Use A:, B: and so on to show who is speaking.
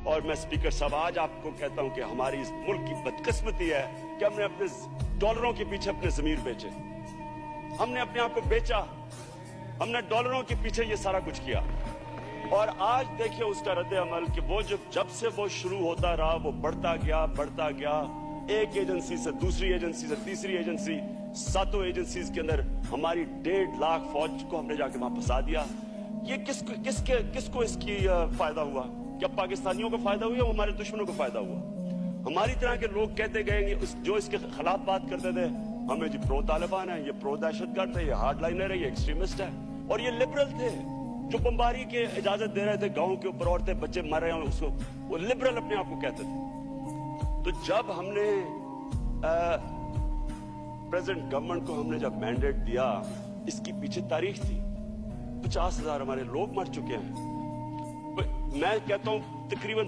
A: और मैं स्पीकर साहब आज आपको कहता हूं कि हमारी इस मुल्क की बदकिस्मती है कि हमने अपने डॉलरों के पीछे अपने जमीर बेचे, हमने अपने आप को बेचा, हमने डॉलरों के पीछे ये सारा कुछ किया। और आज देखिए उसका रद्द अमल कि वो जब से वो शुरू होता रहा वो बढ़ता गया, एक एजेंसी से दूसरी एजेंसी से तीसरी एजेंसी, 7 एजेंसीज के अंदर हमारी 1.5 लाख फौज को हमने जाके वहां फंसा दिया। ये किसको इसकी फायदा हुआ? क्या पाकिस्तानियों को फायदा हुआ या हमारे दुश्मनों को फायदा हुआ? हमारी तरह के लोग कहते गए जो इसके खिलाफ बात करते थे, हमें जी प्रो तालिबान है, ये प्रो दहशतगर्द है, ये हार्डलाइनर है, ये एक्सट्रीमिस्ट है। और ये लिबरल थे जो बमबारी के इजाजत दे रहे थे, गांव के ऊपर औरतें बच्चे मर रहे हैं, उसको वो लिबरल अपने आप को कहते थे। तो जब हमने प्रेजेंट गवर्नमेंट को हमने जब मैंडेट दिया, इसकी पीछे तारीख थी। 50,000 हमारे लोग मर चुके हैं। मैं कहता हूं तकरीबन